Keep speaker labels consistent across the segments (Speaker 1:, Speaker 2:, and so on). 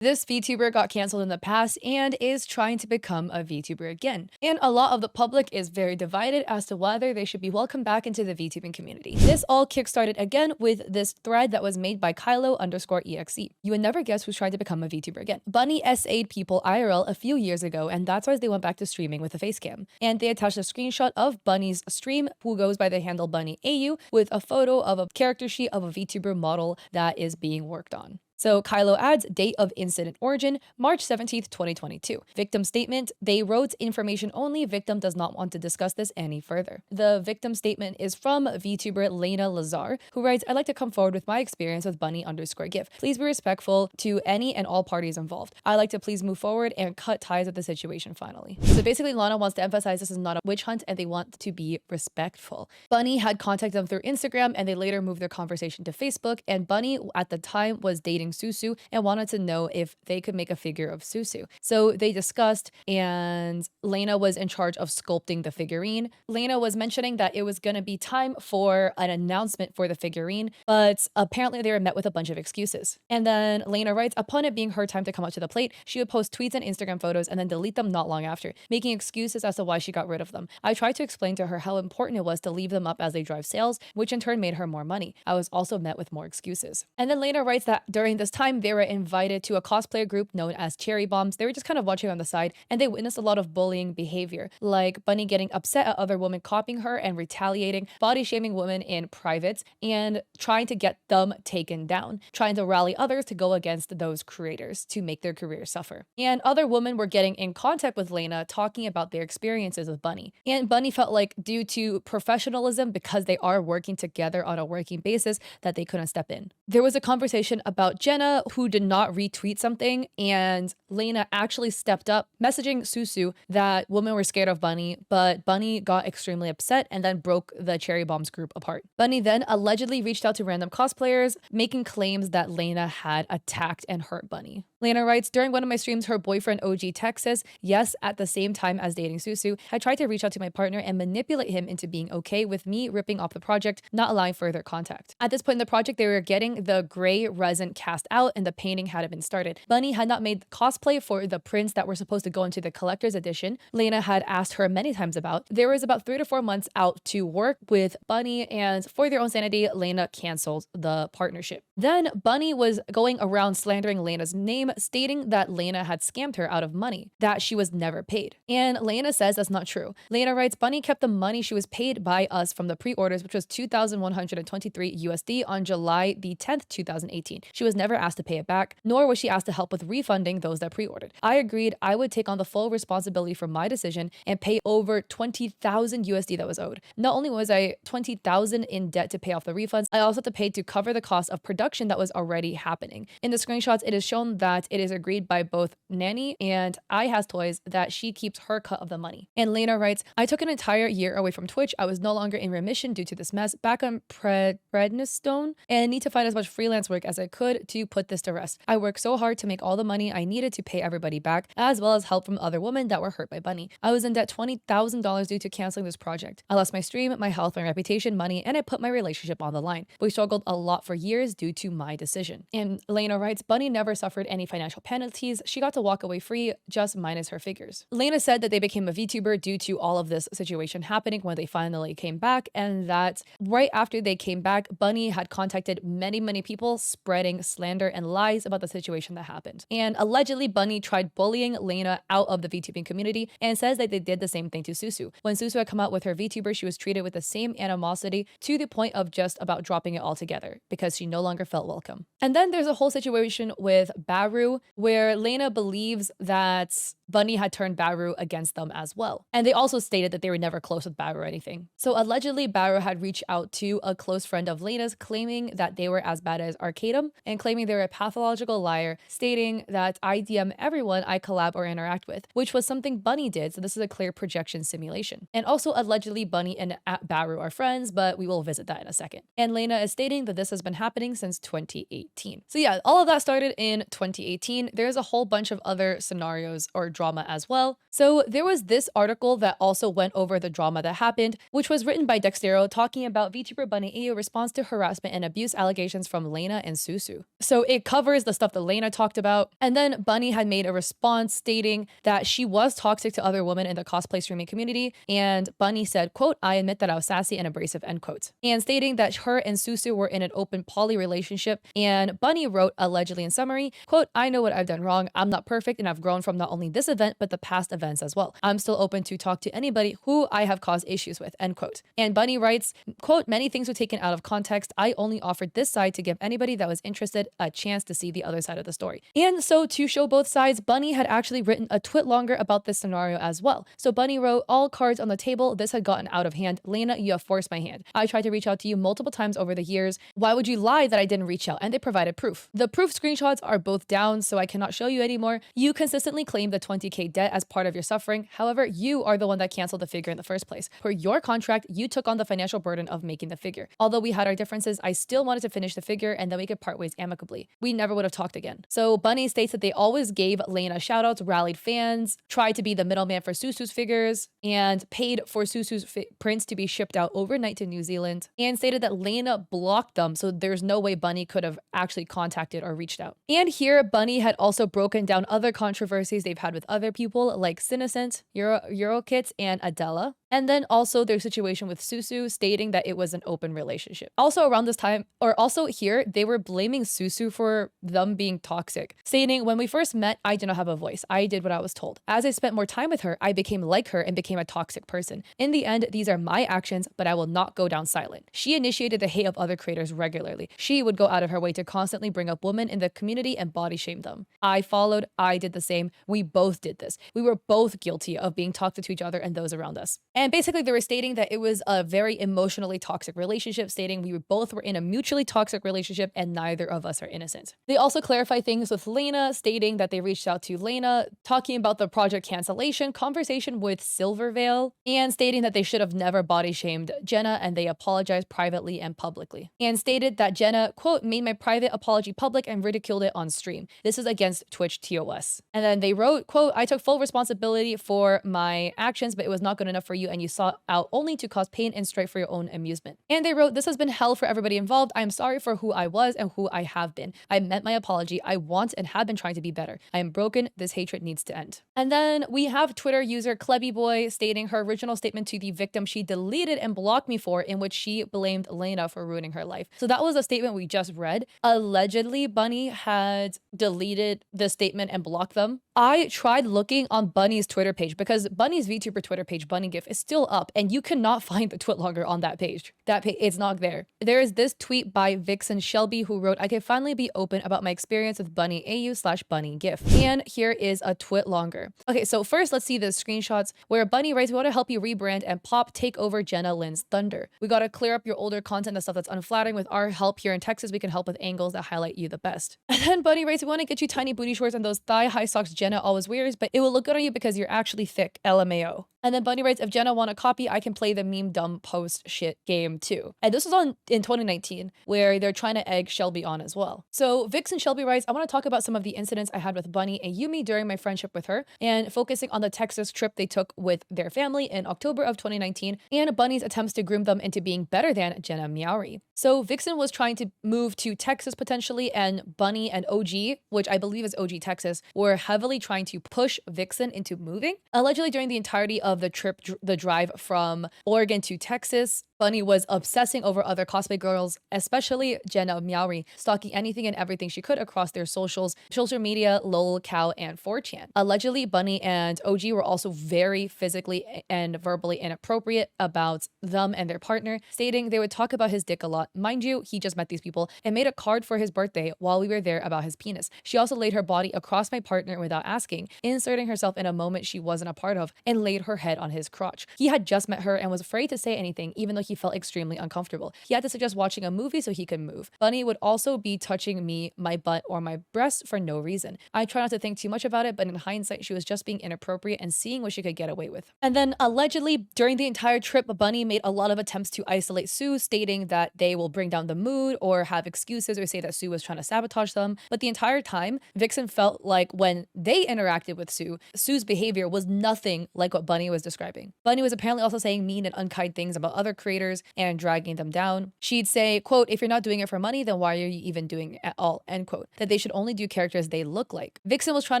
Speaker 1: This VTuber got canceled in the past and is trying to become a VTuber again. And a lot of the public is very divided as to whether they should be welcomed back into the VTubing community. This all kickstarted again with this thread that was made by Kylo_exe. You would never guess who's trying to become a VTuber again. Bunny SA'd people IRL a few years ago, and that's why they went back to streaming with a face cam. And they attached a screenshot of Bunny's stream, who goes by the handle BunnyAU, with a photo of a character sheet of a VTuber model that is being worked on. So Kylo adds date of incident origin, March 17th, 2022. Victim statement, they wrote information only, victim does not want to discuss this any further. The victim statement is from VTuber Layna Lazar, who writes, I'd like to come forward with my experience with Bunny_GIF. Please be respectful to any and all parties involved. I'd like to please move forward and cut ties with the situation finally. So basically Lana wants to emphasize this is not a witch hunt and they want to be respectful. Bunny had contacted them through Instagram and they later moved their conversation to Facebook, and Bunny at the time was dating Susu and wanted to know if they could make a figure of Susu. So they discussed, and Layna was in charge of sculpting the figurine. Layna was mentioning that it was going to be time for an announcement for the figurine, but apparently they were met with a bunch of excuses. And then Layna writes, upon it being her time to come up to the plate, she would post tweets and Instagram photos and then delete them not long after, making excuses as to why she got rid of them. I tried to explain to her how important it was to leave them up as they drive sales, which in turn made her more money. I was also met with more excuses. And then Layna writes that during this time, they were invited to a cosplayer group known as Cherry Bombs. They were just kind of watching on the side, and they witnessed a lot of bullying behavior, like Bunny getting upset at other women copying her and retaliating, body shaming women in private, and trying to get them taken down, trying to rally others to go against those creators to make their careers suffer. And other women were getting in contact with Layna, talking about their experiences with Bunny. And Bunny felt like due to professionalism, because they are working together on a working basis, that they couldn't step in. There was a conversation about Jenna, who did not retweet something, and Layna actually stepped up, messaging Susu that women were scared of Bunny, but Bunny got extremely upset and then broke the Cherry Bombs group apart. Bunny then allegedly reached out to random cosplayers, making claims that Layna had attacked and hurt Bunny. Layna writes, during one of my streams, her boyfriend OG Texas, yes, at the same time as dating Susu, I tried to reach out to my partner and manipulate him into being okay with me ripping off the project, not allowing further contact. At this point in the project, they were getting the gray resin cast out and the painting hadn't been started. Bunny had not made cosplay for the prints that were supposed to go into the collector's edition. Layna had asked her many times about. There was about 3 to 4 months out to work with Bunny, and for their own sanity, Layna canceled the partnership. Then Bunny was going around slandering Layna's name, stating that Layna had scammed her out of money, that she was never paid. And Layna says that's not true. Layna writes, Bunny kept the money she was paid by us from the pre-orders, which was $2,123 USD on July the 10th, 2018. She was never asked to pay it back, nor was she asked to help with refunding those that pre-ordered. I agreed I would take on the full responsibility for my decision and pay over 20,000 USD that was owed. Not only was I 20,000 in debt to pay off the refunds, I also had to pay to cover the cost of production that was already happening. In the screenshots, it is shown that it is agreed by both Nanny and I Has Toys that she keeps her cut of the money. And Layna writes, I took an entire year away from Twitch. I was no longer in remission due to this mess, back on prednisone, and need to find as much freelance work as I could to put this to rest. I worked so hard to make all the money I needed to pay everybody back, as well as help from other women that were hurt by Bunny. I was in debt $20,000 due to canceling this project. I lost my stream, my health, my reputation, money, and I put my relationship on the line. We struggled a lot for years due to my decision. And Layna writes, Bunny never suffered any financial penalties. She got to walk away free, just minus her figures. Layna said that they became a VTuber due to all of this situation happening when they finally came back, and that right after they came back, Bunny had contacted many people spreading slander and lies about the situation that happened. And allegedly, Bunny tried bullying Layna out of the VTubing community and says that they did the same thing to Susu. When Susu had come out with her VTuber, she was treated with the same animosity to the point of just about dropping it altogether because she no longer felt welcome. And then there's a whole situation with Baru where Layna believes that Bunny had turned Baru against them as well. And they also stated that they were never close with Baru or anything. So allegedly, Baru had reached out to a close friend of Layna's, claiming that they were as bad as Arcadum and claiming they were a pathological liar, stating that I DM everyone I collab or interact with, which was something Bunny did. So this is a clear projection simulation. And also allegedly, Bunny and Baru are friends, but we will visit that in a second. And Layna is stating that this has been happening since 2018. So yeah, all of that started in 2018. There's a whole bunch of other scenarios or drama as well. So there was this article that also went over the drama that happened, which was written by Dextero, talking about VTuber Bunny Ayo response to harassment and abuse allegations from Layna and Susu. So it covers the stuff that Layna talked about, and then Bunny had made a response stating that she was toxic to other women in the cosplay streaming community, and Bunny said, quote, "I admit that I was sassy and abrasive," end quote, and stating that her and Susu were in an open poly relationship. And Bunny wrote, allegedly in summary, quote, "I know what I've done wrong. I'm not perfect, and I've grown from not only this event but the past events as well. I'm still open to talk to anybody who I have caused issues with," end quote. And Bunny writes, quote, "Many things were taken out of context. I only offered this side to give anybody that was interested a chance to see the other side of the story." And so to show both sides, Bunny had actually written a twit longer about this scenario as well. So Bunny wrote, "All cards on the table. This had gotten out of hand. Layna, you have forced my hand. I tried to reach out to you multiple times over the years. Why would you lie that I didn't reach out?" And they provided proof. The proof screenshots are both down, so I cannot show you anymore. You consistently claim the 20K debt as part of your suffering. However, you are the one that canceled the figure in the first place. Per your contract, you took on the financial burden of making the figure. Although we had our differences, I still wanted to finish the figure and then we could part ways amicably. We never would have talked again. So Bunny states that they always gave Layna shoutouts, rallied fans, tried to be the middleman for Susu's figures, and paid for Susu's prints to be shipped out overnight to New Zealand, and stated that Layna blocked them, so there's no way Bunny could have actually contacted or reached out. And here, Bunny had also broken down other controversies they've had with other people like Cinnocent, Eurokits, and Adela. And then also their situation with Susu, stating that it was an open relationship. Also around this time, or also here, they were blaming Susu for them being toxic, stating, "When we first met, I did not have a voice. I did what I was told. As I spent more time with her, I became like her and became a toxic person. In the end, these are my actions, but I will not go down silent." She initiated the hate of other creators regularly. She would go out of her way to constantly bring up women in the community and body shame them. I followed, I did the same. We both did this. We were both guilty of being toxic to each other and those around us. And basically they were stating that it was a very emotionally toxic relationship, stating we both were in a mutually toxic relationship and neither of us are innocent. They also clarify things with Layna, stating that they reached out to Layna, talking about the project cancellation, conversation with Silvervale, and stating that they should have never body shamed Jenna and they apologized privately and publicly. And stated that Jenna, quote, "made my private apology public and ridiculed it on stream. This is against Twitch TOS." And then they wrote, quote, "I took full responsibility for my actions, but it was not good enough for you and you sought out only to cause pain and strife for your own amusement." And they wrote, "This has been hell for everybody involved. I am sorry for who I was and who I have been. I meant my apology. I want and have been trying to be better. I am broken. This hatred needs to end." And then we have Twitter user Klebbyboy stating her original statement to the victim she deleted and blocked me for, in which she blamed Layna for ruining her life. So that was a statement we just read. Allegedly, Bunny had deleted the statement and blocked them. I tried looking on Bunny's Twitter page because Bunny's VTuber Twitter page, Bunny GIF, is still up and you cannot find the twit longer on that page. It's not there. There is this tweet by Vixen Shelby who wrote, "I can finally be open about my experience with Bunny AU/Bunny GIF." And here is a twit longer. Okay, so first let's see the screenshots where Bunny writes, "We want to help you rebrand and pop take over Jenna Lynn's thunder. We got to clear up your older content, the stuff that's unflattering. With our help here in Texas, we can help with angles that highlight you the best." And then Bunny writes, "We want to get you tiny booty shorts and those thigh-high socks Jenna always wears, but it will look good on you because you're actually thick, LMAO." And then Bunny writes, "If Jenna want a copy, I can play the meme dumb post shit game too." And this was in 2019, where they're trying to egg Shelby on as well. So Vixen Shelby writes, "I want to talk about some of the incidents I had with Bunny and Yumi during my friendship with her, and focusing on the Texas trip they took with their family in October of 2019, and Bunny's attempts to groom them into being better than Jenna Meowri." So Vixen was trying to move to Texas potentially, and Bunny and OG, which I believe is OG Texas, were heavily trying to push Vixen into moving. Allegedly during the entirety of the trip, the drive from Oregon to Texas, Bunny was obsessing over other cosplay girls, especially Jenna Meowri, stalking anything and everything she could across their social media, LOL, Cow, and 4chan. Allegedly, Bunny and OG were also very physically and verbally inappropriate about them and their partner, stating they would talk about his dick a lot. Mind you, he just met these people and made a card for his birthday while we were there about his penis. She also laid her body across my partner without asking, inserting herself in a moment she wasn't a part of, and laid her head on his crotch. He had just met her and was afraid to say anything, even though he he felt extremely uncomfortable. He had to suggest watching a movie so he could move. Bunny would also be touching me, my butt, or my breast for no reason. I try not to think too much about it, but in hindsight, she was just being inappropriate and seeing what she could get away with. And then allegedly, during the entire trip, Bunny made a lot of attempts to isolate Sue, stating that they will bring down the mood or have excuses or say that Sue was trying to sabotage them. But the entire time, Vixen felt like when they interacted with Sue, Sue's behavior was nothing like what Bunny was describing. Bunny was apparently also saying mean and unkind things about other creators and dragging them down. She'd say, quote, if you're not doing it for money, then why are you even doing it at all, end quote. That they should only do characters they look like. Vixen was trying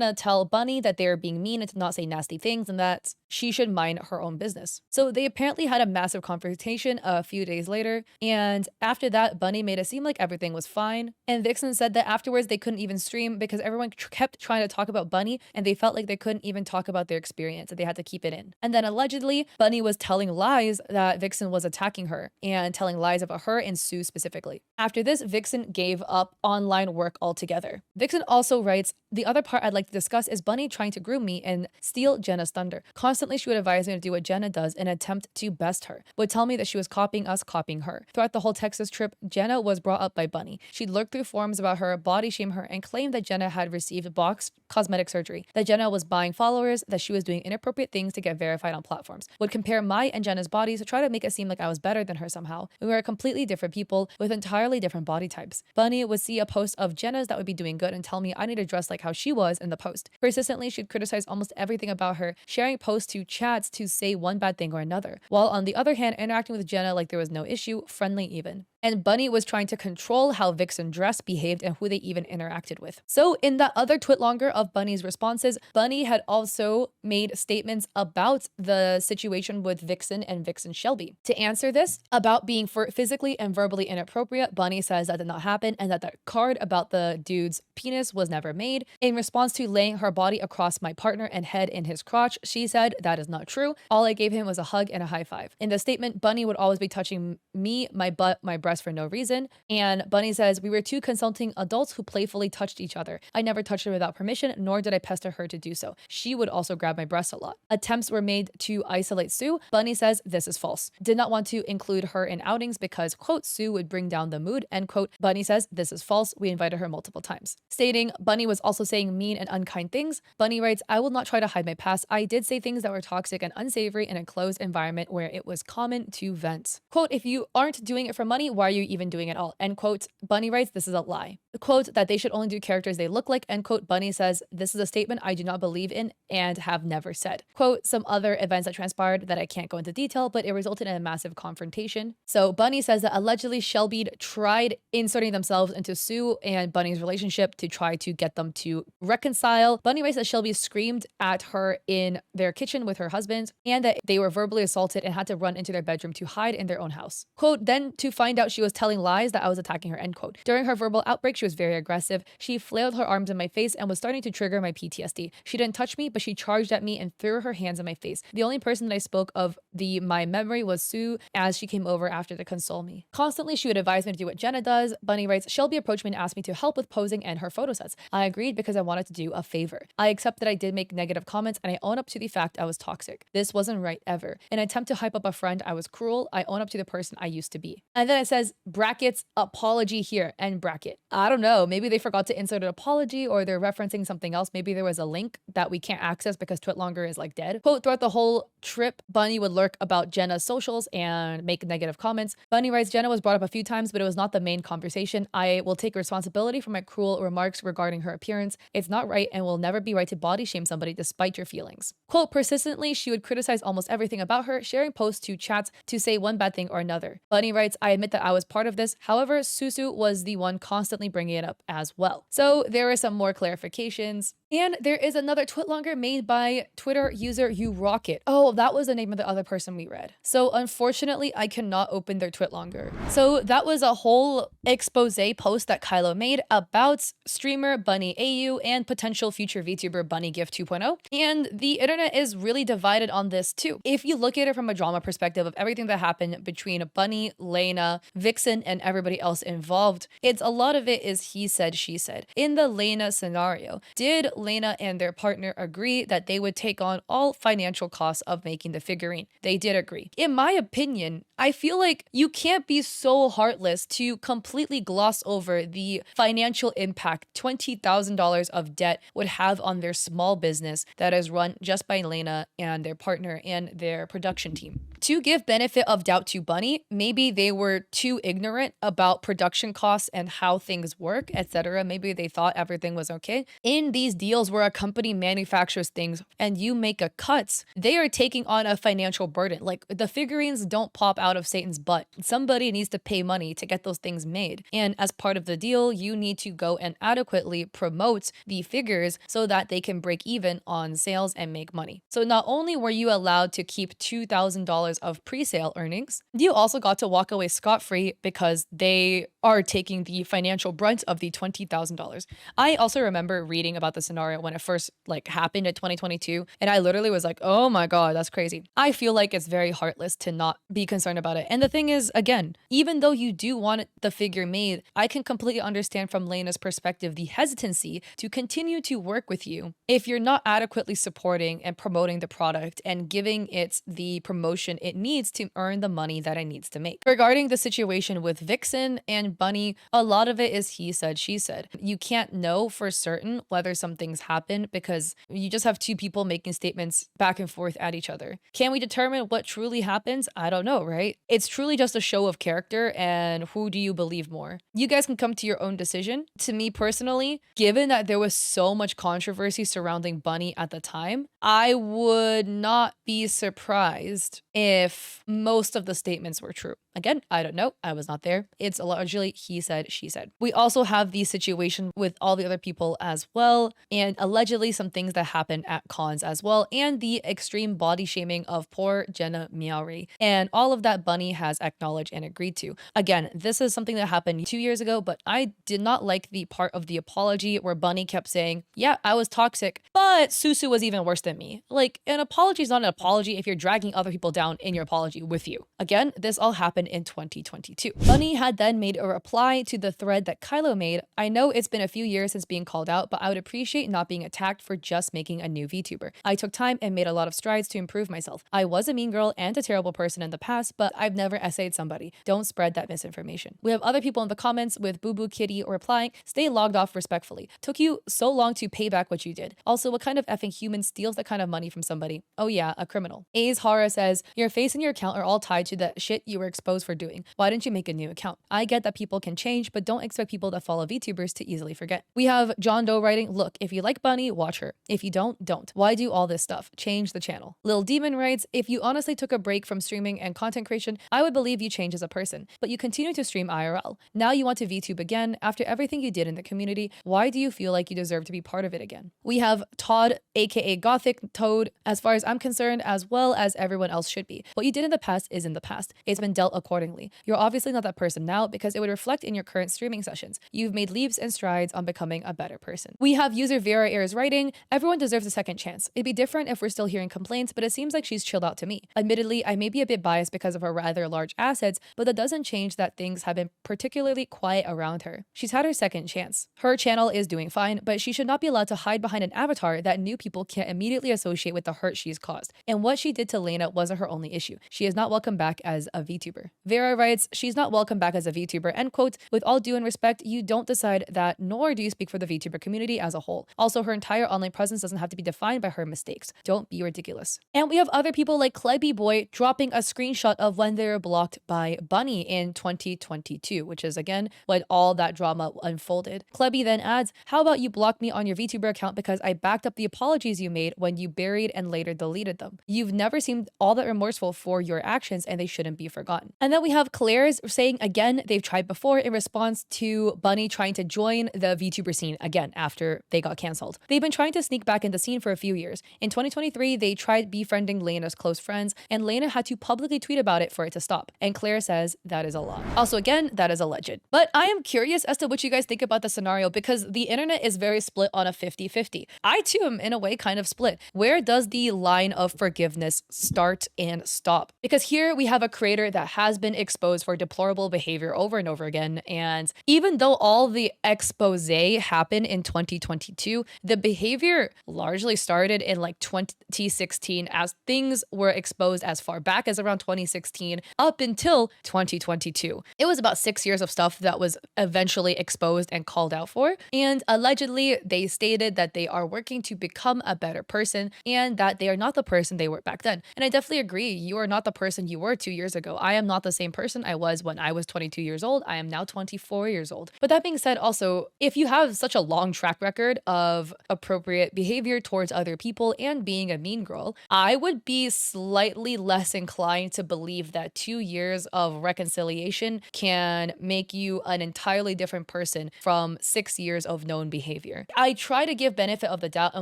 Speaker 1: to tell Bunny that they were being mean and to not say nasty things and that she should mind her own business. So they apparently had a massive confrontation a few days later, and after that, Bunny made it seem like everything was fine, and Vixen said that afterwards they couldn't even stream because everyone kept trying to talk about Bunny and they felt like they couldn't even talk about their experience, that they had to keep it in. And then allegedly, Bunny was telling lies that Vixen was attacking her and telling lies about her and Sue specifically. After this, Vixen gave up online work altogether. Vixen also writes, the other part I'd like to discuss is Bunny trying to groom me and steal Jenna's thunder. Constantly, she would advise me to do what Jenna does in an attempt to best her. Would tell me that she was copying us, copying her. Throughout the whole Texas trip, Jenna was brought up by Bunny. She'd lurk through forums about her, body shame her, and claim that Jenna had received box cosmetic surgery, that Jenna was buying followers, that she was doing inappropriate things to get verified on platforms. Would compare my and Jenna's bodies to try to make it seem like I was better than her somehow. We were completely different people with entirely different body types. Bunny would see a post of Jenna's that would be doing good and tell me I need to dress like how she was in the post. Persistently, she'd criticize almost everything about her, sharing posts to chats to say one bad thing or another, while on the other hand, interacting with Jenna like there was no issue, friendly even. And Bunny was trying to control how Vixen dressed, behaved, and who they even interacted with. So in that other twitlonger of Bunny's responses, Bunny had also made statements about the situation with Vixen and Vixen Shelby. To answer this, about being physically and verbally inappropriate, Bunny says that did not happen and that card about the dude's penis was never made. In response to laying her body across my partner and head in his crotch, she said that is not true. All I gave him was a hug and a high five. In the statement, Bunny would always be touching me, my butt, my breast for no reason. And Bunny says, we were two consulting adults who playfully touched each other. I never touched her without permission, nor did I pester her to do so. She would also grab my breast a lot. Attempts were made to isolate Sue. Bunny says this is false. Did not want to include her in outings because, quote, Sue would bring down the mood, end quote. Bunny says this is false. We invited her multiple times. Stating Bunny was also saying mean and unkind things. Bunny writes, I will not try to hide my past. I did say things that were toxic and unsavory in a closed environment where it was common to vent. Quote, if you aren't doing it for money, why are you even doing it all? End quote. Bunny writes, this is a lie. Quote, that they should only do characters they look like, end quote. Bunny says, this is a statement I do not believe in and have never said. Quote, some other events that transpired that I can't go into detail, but it resulted in a massive confrontation. So Bunny says that allegedly Shelby tried inserting themselves into Sue and Bunny's relationship to try to get them to reconcile. Bunny writes that Shelby screamed at her in their kitchen with her husband and that they were verbally assaulted and had to run into their bedroom to hide in their own house. Quote, then to find out she was telling lies that I was attacking her, end quote. During her verbal outbreak, she was very aggressive. She flailed her arms in my face and was starting to trigger my PTSD. She didn't touch me, but she charged at me and threw her hands in my face. The only person that I spoke of my memory was Sue as she came over after to console me. Constantly, she would advise me to do what Jenna does. Bunny writes, Shelby approached me and asked me to help with posing and her photo sets. I agreed because I wanted to do a favor. I accept that I did make negative comments and I own up to the fact I was toxic. This wasn't right ever. In an attempt to hype up a friend, I was cruel. I own up to the person I used to be. And then it says, brackets, apology here, end bracket. I don't know. Maybe they forgot to insert an apology or they're referencing something else. Maybe there was a link that we can't access because Twitlonger is like dead. Quote, throughout the whole trip, Bunny would lurk about Jenna's socials and make negative comments. Bunny writes, Jenna was brought up a few times, but it was not the main conversation. I will take responsibility for my cruel remarks regarding her appearance. It's not right and will never be right to body shame somebody despite your feelings. Quote, persistently, she would criticize almost everything about her, sharing posts to chats to say one bad thing or another. Bunny writes, I admit that I was part of this. However, Susu was the one constantly bringing it up as well. So there are some more clarifications. And there is another twitlonger made by Twitter user uRocket. Oh, that was the name of the other person we read. So unfortunately, I cannot open their twitlonger. So that was a whole expose post that Kylo made about streamer Bunny AU and potential future VTuber Bunny Gift 2.0. And the internet is really divided on this too. If you look at it from a drama perspective of everything that happened between Bunny, Layna, Vixen and everybody else involved, it's a lot of it is he said, she said. In the Layna scenario, did Layna and their partner agree that they would take on all financial costs of making the figurine? They did agree. In my opinion, I feel like you can't be so heartless to completely gloss over the financial impact $20,000 of debt would have on their small business that is run just by Layna and their partner and their production team. To give benefit of doubt to Bunny, maybe they were too ignorant about production costs and how things work, etc. Maybe they thought everything was okay. In these deals where a company manufactures things and you make a cuts, they are taking on a financial burden. Like, the figurines don't pop out of Satan's butt. Somebody needs to pay money to get those things made. And as part of the deal, you need to go and adequately promote the figures so that they can break even on sales and make money. So not only were you allowed to keep $2,000 of pre-sale earnings, you also got to walk away scot-free because they are taking the financial brunt of the $20,000. I also remember reading about the scenario when it first happened in 2022, and I literally was like, oh my god, that's crazy. I feel like it's very heartless to not be concerned about it. And the thing is, again, even though you do want the figure made, I can completely understand from Layna's perspective the hesitancy to continue to work with you if you're not adequately supporting and promoting the product and giving it the promotion it needs to earn the money that it needs to make. Regarding the situation with Vixen and Bunny, a lot of it is he said, she said. You can't know for certain whether some things happen because you just have two people making statements back and forth at each other. Can we determine what truly happens? I don't know, right? It's truly just a show of character, and who do you believe more? You guys can come to your own decision. To me personally, given that there was so much controversy surrounding Bunny at the time, I would not be surprised if most of the statements were true. Again, I don't know. I was not there. It's largely he said, she said. We also have the situation with all the other people as well, and allegedly some things that happened at cons as well, and the extreme body shaming of poor Jenna Miauri. And all of that Bunny has acknowledged and agreed to. Again, this is something that happened 2 years ago, but I did not like the part of the apology where Bunny kept saying, yeah, I was toxic, but Susu was even worse than me. Like, an apology is not an apology if you're dragging other people down in your apology with you. Again, this all happened in 2022. Bunny had then made a reply to the thread that Kylo made. I know it's been a few years since being called out, but I would appreciate not being attacked for just making a new VTuber. I took time and made a lot of strides to improve myself. I was a mean girl and a terrible person in the past, but I've never essayed somebody. Don't spread that misinformation. We have other people in the comments with Boo Boo Kitty replying, stay logged off respectfully. Took you so long to pay back what you did. Also, what kind of effing human steals that kind of money from somebody? Oh yeah, a criminal. A's Hara says, your face and your account are all tied to the shit you were exposed for doing. Why didn't you make a new account? I get that people can change, but don't expect people that follow VTubers to easily forget. We have John Doe writing, look, if you like Bunny, watch her. If you don't, don't. Why do all this stuff? Change the channel. Lil Demon writes, if you honestly took a break from streaming and content creation, I would believe you changed as a person, but you continue to stream IRL. Now you want to VTube again after everything you did in the community. Why do you feel like you deserve to be part of it again? We have Todd, aka Gothic Toad, as far as I'm concerned, as well as everyone else should be. What you did in the past is in the past. It's been dealt accordingly. You're obviously not that person now because it would reflect in your current streaming sessions. You've made leaps and strides on becoming a better person. We have user Vera Ayers writing, everyone deserves a second chance. It'd be different if we're still hearing complaints, but it seems like she's chilled out to me. Admittedly, I may be a bit biased because of her rather large assets, but that doesn't change that things have been particularly quiet around her. She's had her second chance. Her channel is doing fine, but she should not be allowed to hide behind an avatar that new people can't immediately associate with the hurt she's caused. And what she did to Layna wasn't her only issue. She is not welcome back as a VTuber. Vera writes, she's not welcome back as a VTuber, end quote. With all due and respect, you don't decide that, nor do you speak for the VTuber community as a whole. Also, her entire online presence doesn't have to be defined by her mistakes. Don't be ridiculous. And we have other people like Klebby Boy dropping a screenshot of when they were blocked by Bunny in 2022, which is again when all that drama unfolded. Klebby then adds, how about you block me on your VTuber account because I backed up the apologies you made when you buried and later deleted them. You've never seemed all that remorseful for your actions and they shouldn't be forgotten. And then we have Claire's saying again, they've tried before in response to Bunny trying to join the VTuber scene again after they got canceled. They've been trying to sneak back in the scene for a few years. In 2023, they tried befriending Layna's close friends and Layna had to publicly tweet about it for it to stop. And Claire says that is a lot. Also again, that is alleged. But I am curious as to what you guys think about the scenario because the internet is very split on a 50-50. I too am in a way kind of split. Where does the line of forgiveness start and stop? Because here we have a creator that has has been exposed for deplorable behavior over and over again. And even though all the expose happened in 2022, the behavior largely started in like 2016 as things were exposed as far back as around 2016 up until 2022. It was about 6 years of stuff that was eventually exposed and called out for. And allegedly, they stated that they are working to become a better person and that they are not the person they were back then. And I definitely agree. You are not the person you were 2 years ago. I am not the same person I was when I was 22 years old. I am now 24 years old. But that being said, also, if you have such a long track record of appropriate behavior towards other people and being a mean girl, I would be slightly less inclined to believe that 2 years of reconciliation can make you an entirely different person from 6 years of known behavior. I try to give benefit of the doubt.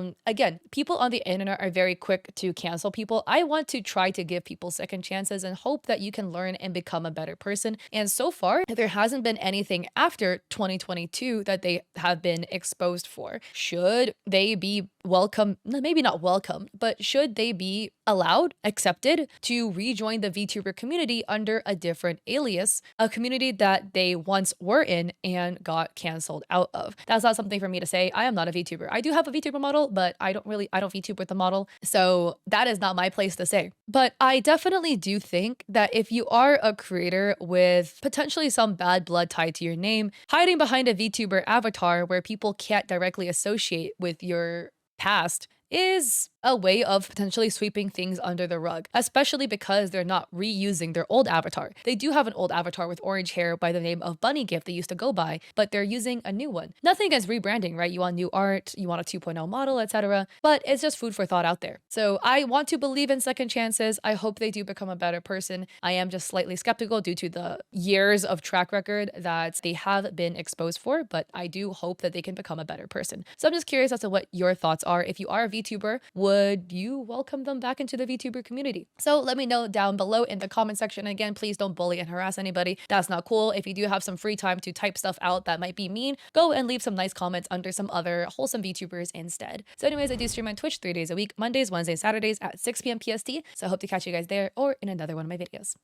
Speaker 1: Again, people on the internet are very quick to cancel people. I want to try to give people second chances and hope that you can learn and become a better person. And so far, there hasn't been anything after 2022 that they have been exposed for. Should they be welcome, maybe not welcome, but should they be allowed, accepted to rejoin the VTuber community under a different alias, a community that they once were in and got canceled out of? That's not something for me to say. I am not a VTuber. I do have a VTuber model, but I don't VTube with the model. So that is not my place to say. But I definitely do think that if you are a creator with potentially some bad blood tied to your name, hiding behind a VTuber avatar where people can't directly associate with your past is a way of potentially sweeping things under the rug, especially because they're not reusing their old avatar. They do have an old avatar with orange hair by the name of Bunny Gift they used to go by, but they're using a new one. Nothing against rebranding, right? You want new art, you want a 2.0 model, etc. But it's just food for thought out there. So I want to believe in second chances. I hope they do become a better person. I am just slightly skeptical due to the years of track record that they have been exposed for, but I do hope that they can become a better person. So I'm just curious as to what your thoughts are. If you are a VTuber, would you welcome them back into the VTuber community? So let me know down below in the comment section. Again, please don't bully and harass anybody. That's not cool. If you do have some free time to type stuff out that might be mean, go and leave some nice comments under some other wholesome VTubers instead. So anyways, I do stream on Twitch 3 days a week, Mondays, Wednesdays, Saturdays at 6 p.m. PST. So I hope to catch you guys there or in another one of my videos.